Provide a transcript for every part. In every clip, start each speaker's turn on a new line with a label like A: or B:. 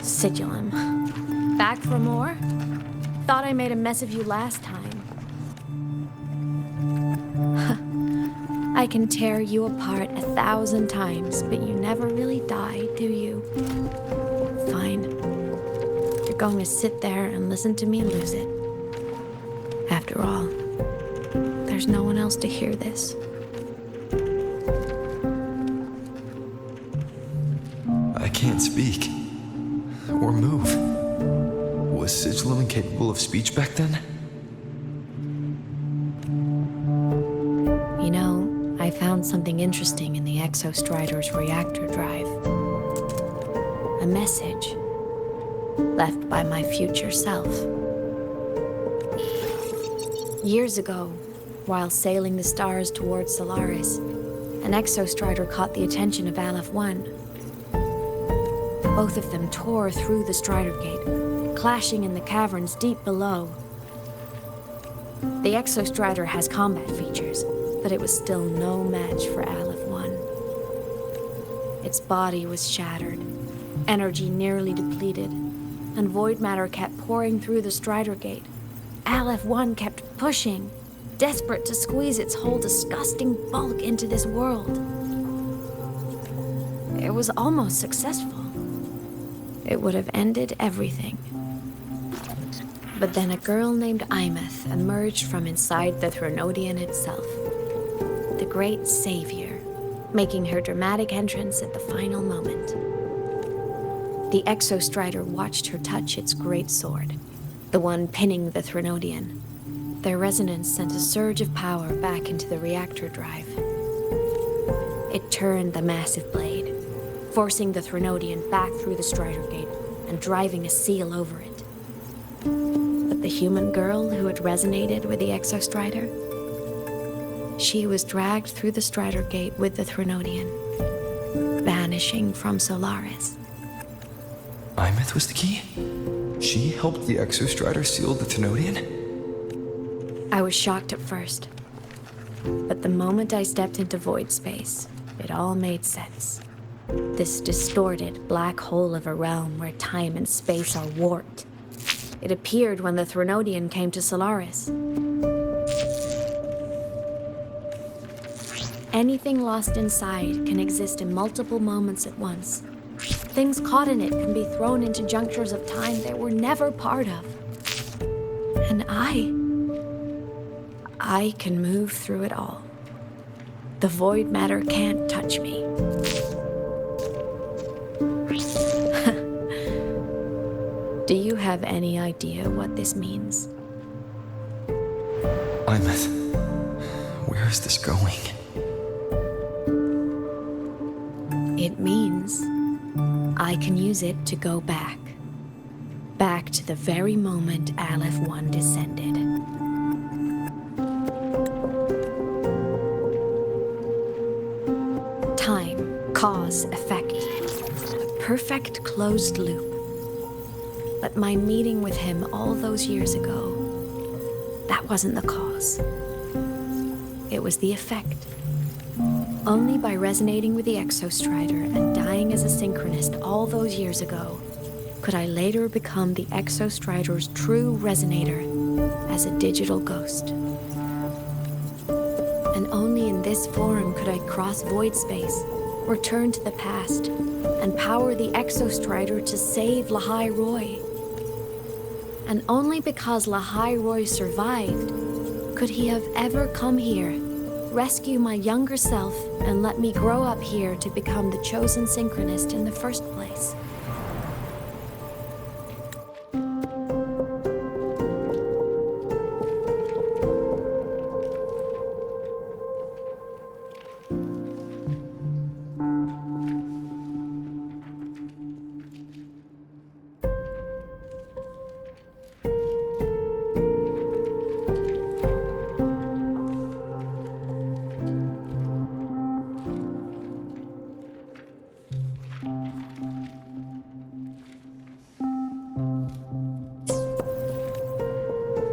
A: Sigilum. Back for more? Thought I made a mess of you last time. I can tear you apart 1,000 times, but you never really die, do you? Fine. You're going to sit there and listen to me lose it. After all, there's no one else to hear this.
B: I can't speak. Or move. Was Sigilum incapable of speech back then?
A: You know, I found something interesting in the Exostrider's reactor drive. A message left by my future self. Years ago, while sailing the stars towards Solaris, an Exostrider caught the attention of Aleph 1. Both of them tore through the Strider Gate, clashing in the caverns deep below. The Exostrider has combat features, but it was still no match for Aleph 1. Its body was shattered, energy nearly depleted, and void matter kept pouring through the Strider Gate. Aleph 1 kept pushing, desperate to squeeze its whole disgusting bulk into this world. It was almost successful. It would have ended everything. But then a girl named Imeth emerged from inside the Threnodian itself. The great savior, making her dramatic entrance at the final moment. The Exostrider watched her touch its great sword, the one pinning the Threnodian. Their resonance sent a surge of power back into the reactor drive. It turned the massive blade, forcing the Threnodian back through the Strider Gate and driving a seal over it. But the human girl who had resonated with the Exostrider, she was dragged through the Strider Gate with the Threnodian, vanishing from Solaris.
B: Imeth was the key? She helped the Exostrider seal the Threnodian?
A: I was shocked at first, but the moment I stepped into void space, it all made sense. This distorted black hole of a realm where time and space are warped. It appeared when the Threnodian came to Solaris. Anything lost inside can exist in multiple moments at once. Things caught in it can be thrown into junctures of time they were never part of. And I can move through it all. The void matter can't touch me. Do you have any idea what this means?
B: Imeth, where is this going?
A: It means I can use it to go back. Back to the very moment Aleph 1 descended. Time, cause, effect. A perfect closed loop. But my meeting with him all those years ago, that wasn't the cause. It was the effect. Only by resonating with the Exostrider and dying as a synchronist all those years ago could I later become the Exostrider's true resonator as a digital ghost. And only in this form could I cross void space, return to the past, and power the Exostrider to save Lahai Roy. And only because Lahai Roy survived could he have ever come here, rescue my younger self, and let me grow up here to become the chosen synchronist in the first place.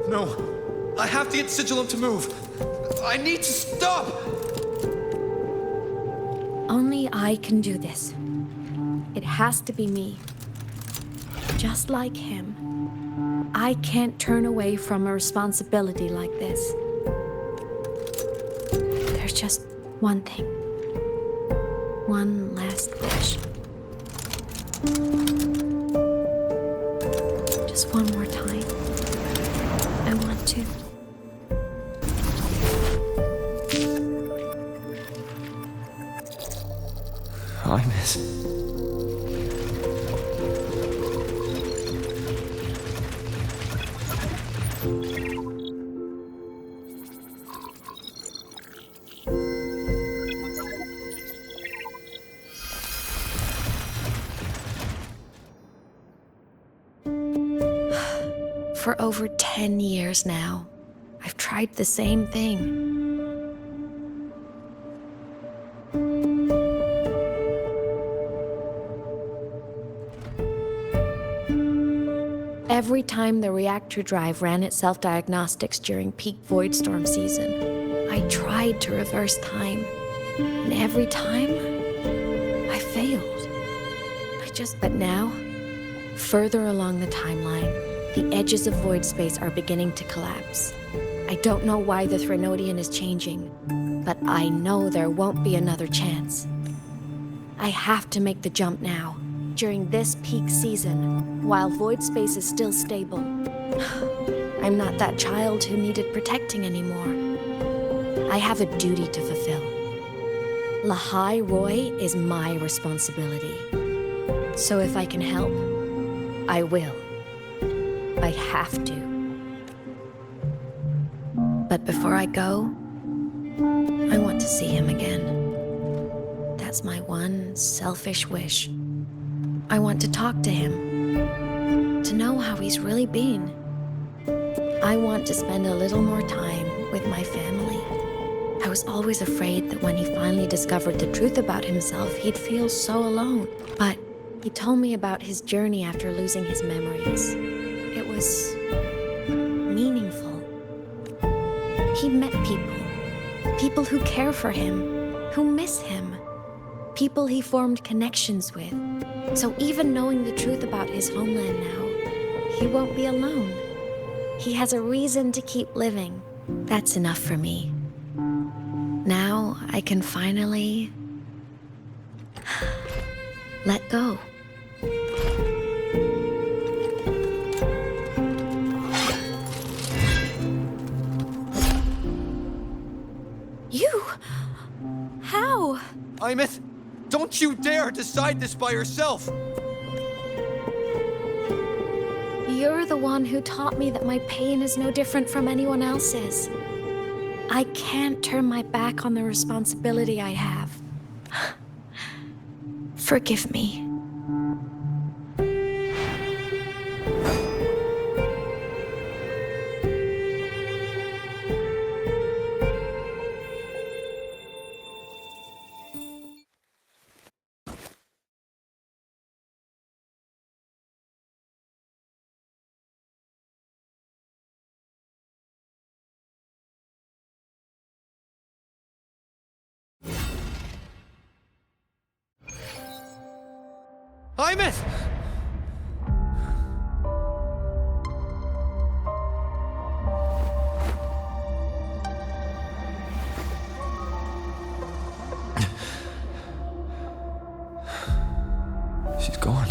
B: No, I have to get Sigilum to move. I need to stop!
A: Only I can do this. It has to be me. Just like him. I can't turn away from a responsibility like this. There's just one thing. One last wish. Just one more time. I want to.
B: I miss.
A: For over 10 years now, I've tried the same thing. Every time the reactor drive ran its self-diagnostics during peak void storm season, I tried to reverse time. And every time, I failed. But now, further along the timeline, the edges of void space are beginning to collapse. I don't know why the Threnodian is changing, but I know there won't be another chance. I have to make the jump now, during this peak season, while void space is still stable. I'm not that child who needed protecting anymore. I have a duty to fulfill. Lahai Roy is my responsibility. So if I can help, I will. I have to. But before I go, I want to see him again. That's my one selfish wish. I want to talk to him, to know how he's really been. I want to spend a little more time with my family. I was always afraid that when he finally discovered the truth about himself, he'd feel so alone. But he told me about his journey after losing his memories. It was meaningful. He met people who care for him, who miss him, people he formed connections with. So even knowing the truth about his homeland now, he won't be alone. He has a reason to keep living. That's enough for me. Now I can finally let go. You? How?
B: Imeth, don't you dare decide this by yourself!
A: You're the one who taught me that my pain is no different from anyone else's. I can't turn my back on the responsibility I have. Forgive me.
B: Imeth! She's gone.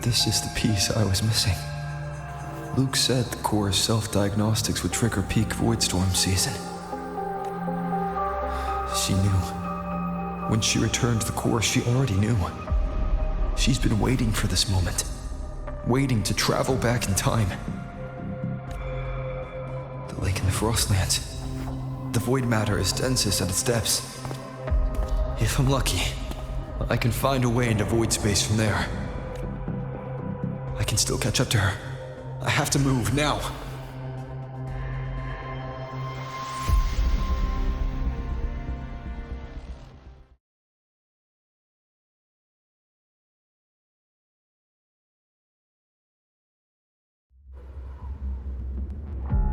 B: This is the piece I was missing. Luke said the core's self-diagnostics would trigger peak void storm season. She knew. When she returned to the core, she already knew. She's been waiting for this moment. Waiting to travel back in time. The lake in the Frostlands. The void matter is densest at its depths. If I'm lucky, I can find a way into void space from there. I can still catch up to her. I have to move now.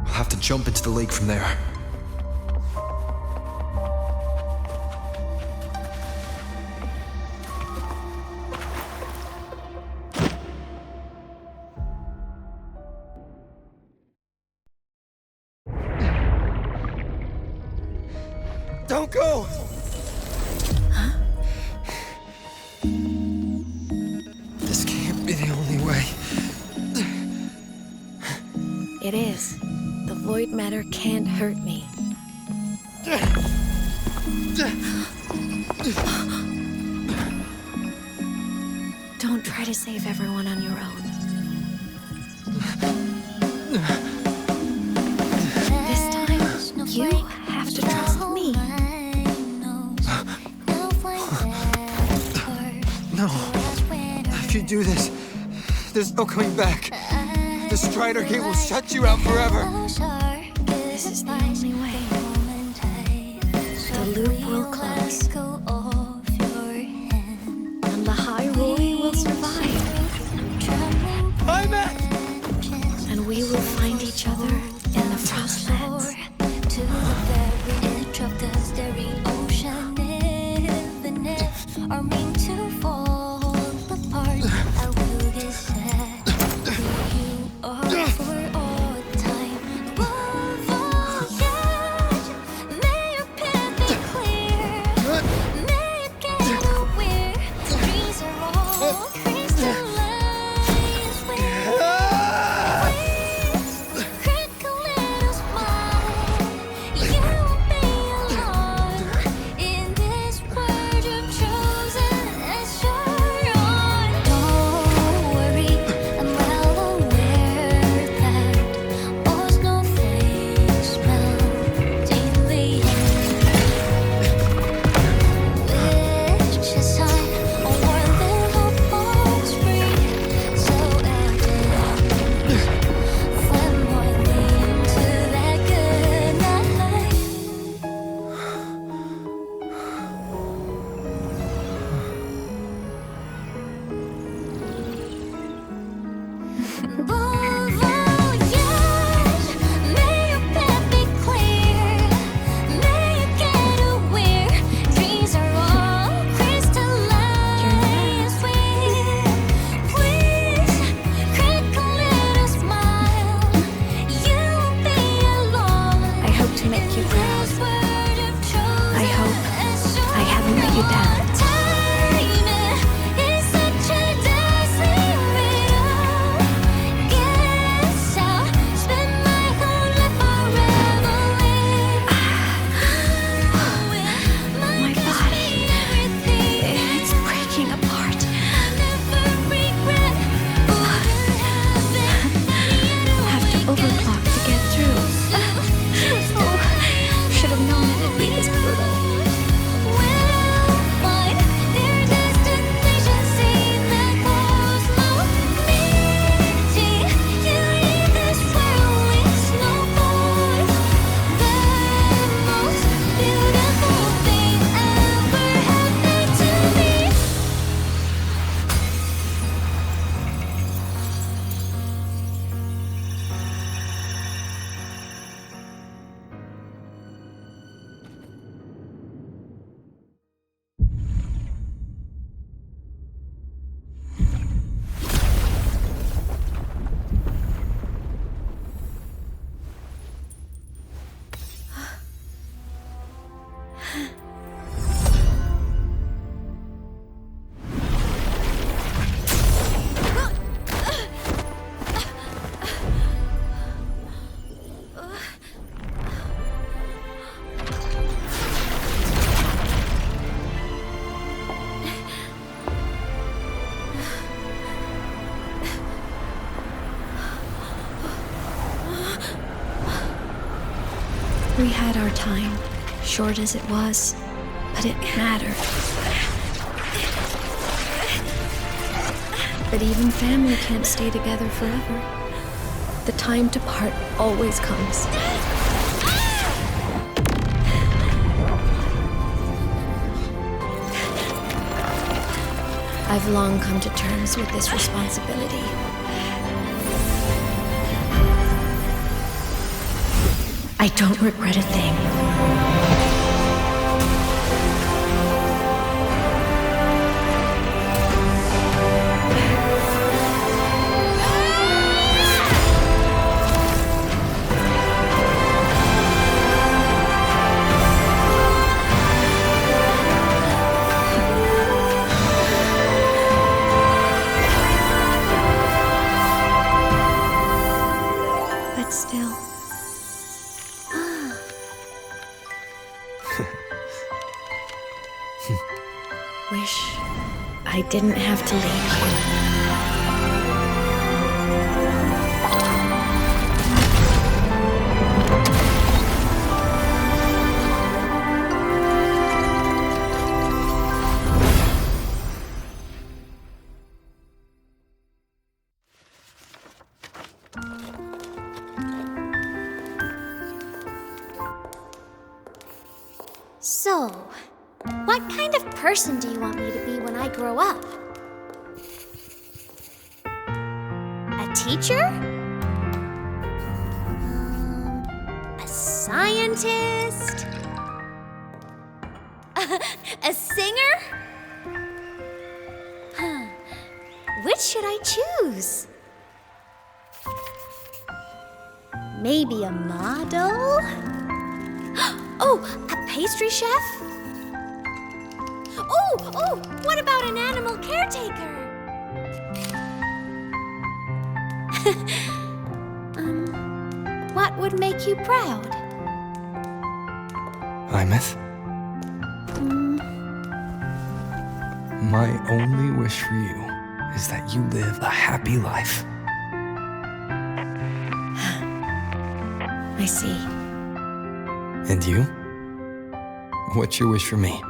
B: I'll have to jump into the lake from there. Don't go! This can't be the only way.
A: It is. The void matter can't hurt me. Don't try to save everyone on your own. This time, you have to trust me.
B: No. If you do this, there's no coming back. The Strider Gate will shut you out forever.
A: This is the only way. The loop will close. And the Hyrule will survive.
B: I'm at!
A: And we will find each other in the Frostlands.
C: To the very edge of the starry ocean, even if our mean to fall apart, I will get sad to you are for all time. Voyage, may your path be clear, may you get aware. Dreams are all crystallized.
A: We had our time, short as it was, but it mattered. But even family can't stay together forever. The time to part always comes. I've long come to terms with this responsibility. I don't regret a thing. didn't have to leave.
C: So, what kind of person do you want me to be when I grow up? A teacher? A scientist? A singer? Huh. Which should I choose? Maybe a model? Oh, a pastry chef? Oh, what about an animal caretaker? What would make you proud?
B: Imeth? My only wish for you is that you live a happy life.
A: I see.
B: And you? What's your wish for me?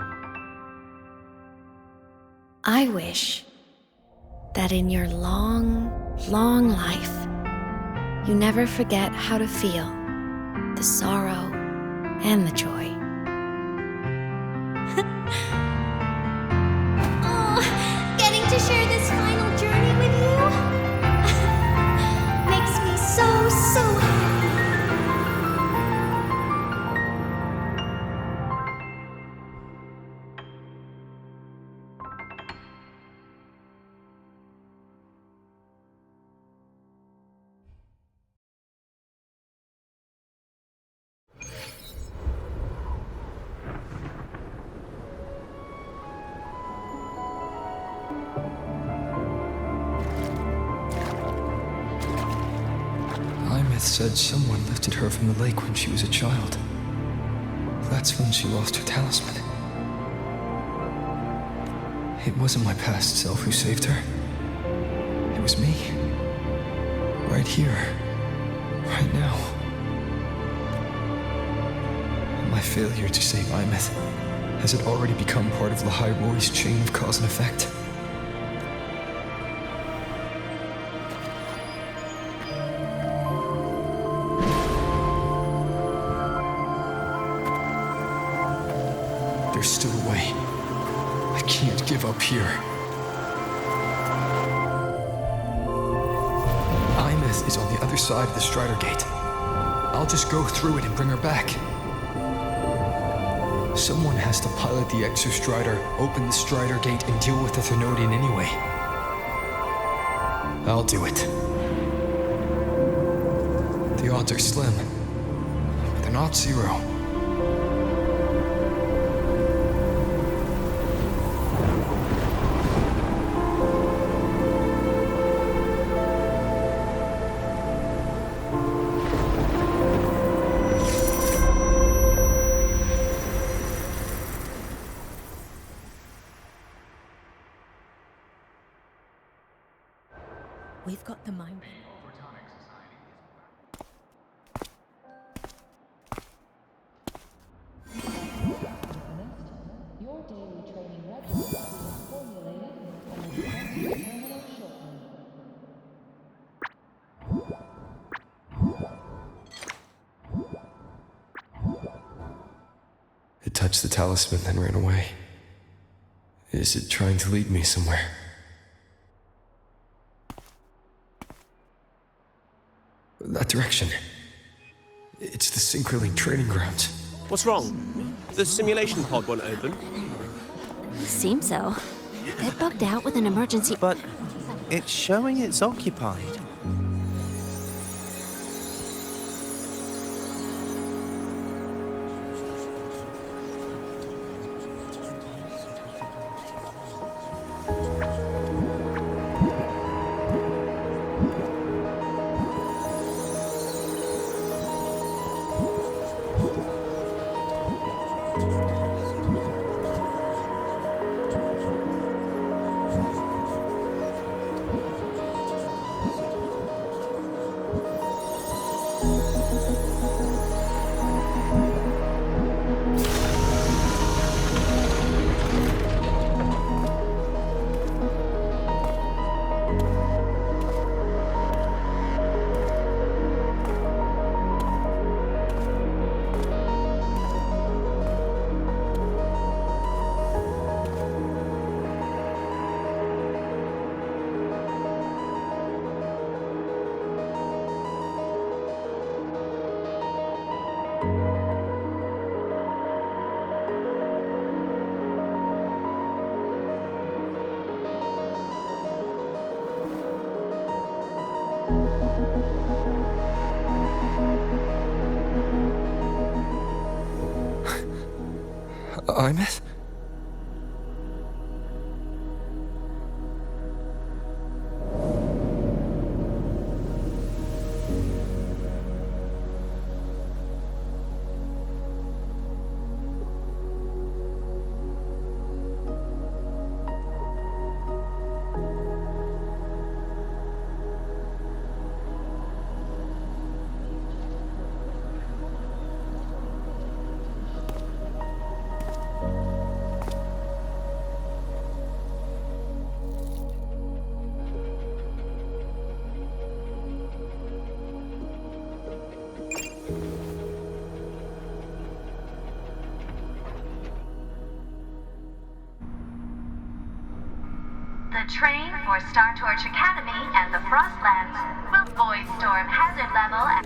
A: I wish that in your long, long life, you never forget how to feel the sorrow and the joy.
C: Oh, getting to share this final journey with you makes me so happy.
B: Imeth said someone lifted her from the lake when she was a child. That's when she lost her talisman. It wasn't my past self who saved her. It was me. Right here. Right now. My failure to save Imeth, has it already become part of Lahai Roy's chain of cause and effect? There's still a way. I can't give up here. Imeth is on the other side of the Strider Gate. I'll just go through it and bring her back. Someone has to pilot the Exostrider, open the Strider Gate, and deal with the Thermodian anyway. I'll do it. The odds are slim, but they're not zero.
D: We've got the mind.
E: Your daily training regimen will be formulated and will be sent to the terminal shortly.
B: It touched the talisman, then ran away. Is it trying to lead me somewhere? That direction. It's the Synchroling training grounds.
F: What's wrong? The simulation pod won't open.
A: Seems so. It bugged out with an emergency.
F: But it's showing it's occupied.
B: Imeth?
D: The train for Star Torch Academy and the Frostlands will void storm hazard level at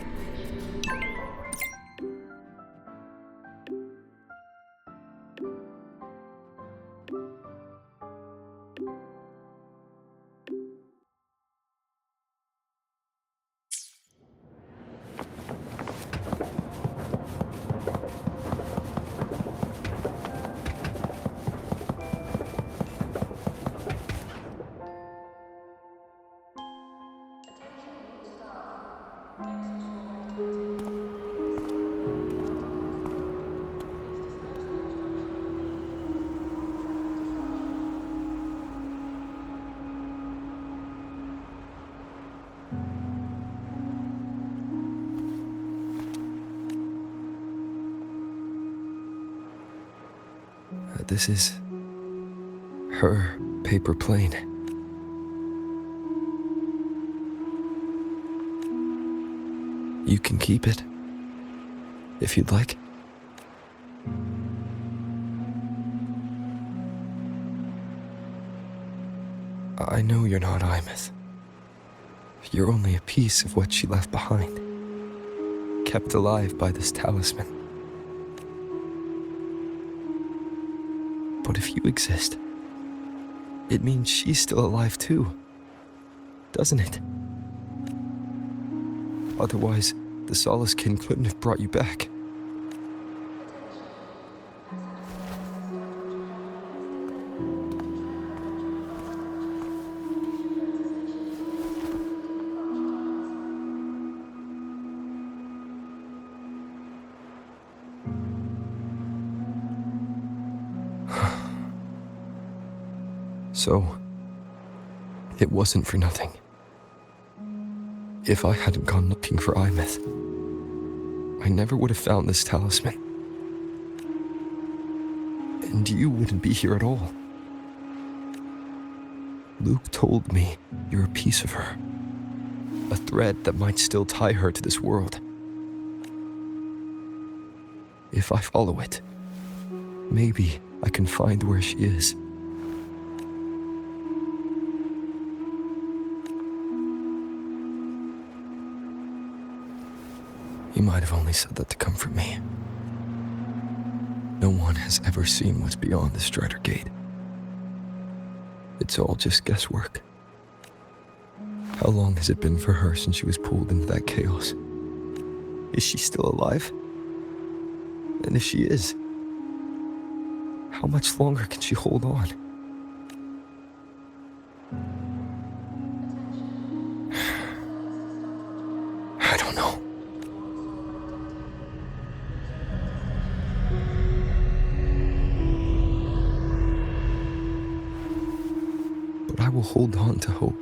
B: This is her paper plane. You can keep it, if you'd like. I know you're not Imeth. You're only a piece of what she left behind, kept alive by this talisman. But if you exist, it means she's still alive too, doesn't it? Otherwise, the Solace Kin couldn't have brought you back. So, it wasn't for nothing. If I hadn't gone looking for Imeth, I never would have found this talisman. And you wouldn't be here at all. Luke told me you're a piece of her. A thread that might still tie her to this world. If I follow it, maybe I can find where she is. You might have only said that to comfort me. No one has ever seen what's beyond the Strider Gate. It's all just guesswork. How long has it been for her since she was pulled into that chaos? Is she still alive? And if she is, how much longer can she hold on? I don't know. But I will hold on to hope.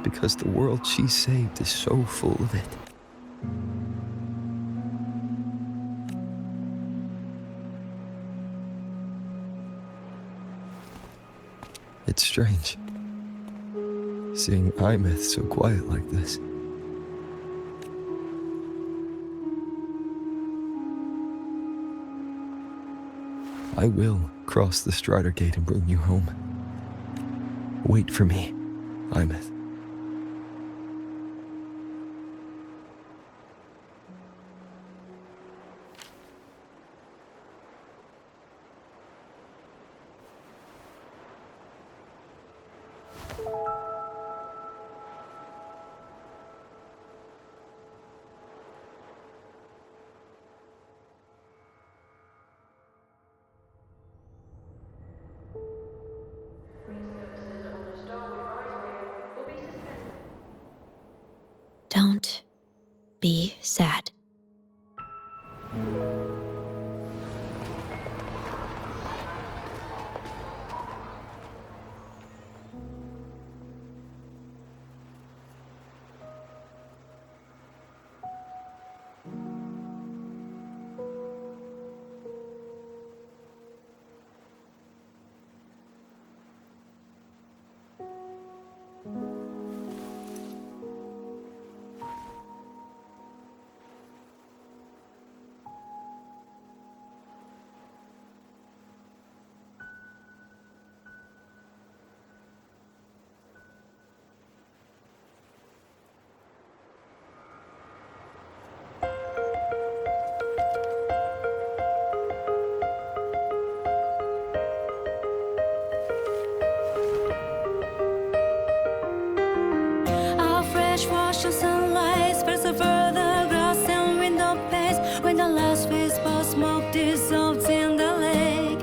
B: Because the world she saved is so full of it. It's strange, seeing Imeth so quiet like this. I will cross the Strider Gate and bring you home. Wait for me, Imeth.
A: be sad.
C: A fresh wash of sunlight spreads over the grass and window panes when the last wisp of smoke dissolves in the lake.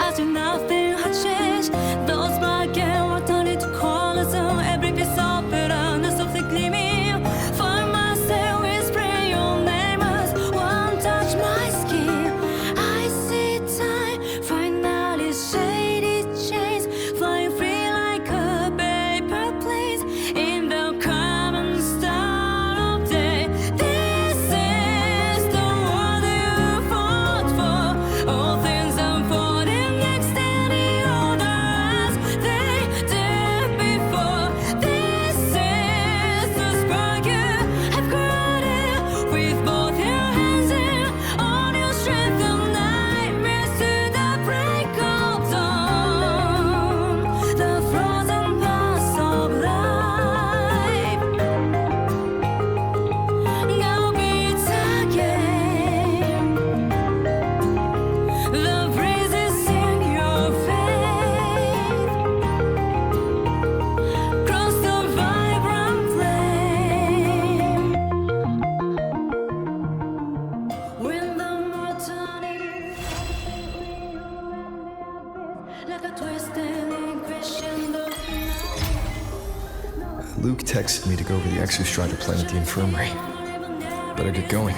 C: As if nothing had changed, those black and white turned into colors on every piece of it and softly gleaming. Find myself whispering your name as one touch my skin. I see time finally shaded chains flying free like a paper plane in the common style of day. This is the world you fought for. All things unfolding next and the order as they did before. This is the spark you have created with both your hands in all your strength of nightmares to the break of dawn. The frozen paths of life now beats again. The breezes sing your faith across the vibrant flame. When the mortality like a twisted crescendo.
B: Luke texted me to go over the exostrider plan at the infirmary. Better get going.